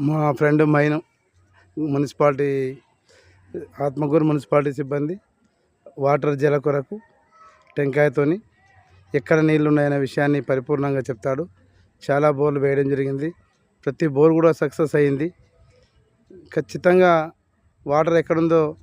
మా friend mine municipality Atmakur municipality సిబ్బంది water జల కొరకు టెంకాయతోని ఎక్కడ నీళ్లు ఉన్నాయనే విషయాన్ని పరిపూర్ణంగా చెప్తాడు. చాలా బోర్లు వేయడం జరిగింది. ప్రతి బోర్ కూడా సక్సెస్ అయ్యింది. ఖచ్చితంగా వాటర్ ఎక్కడుందో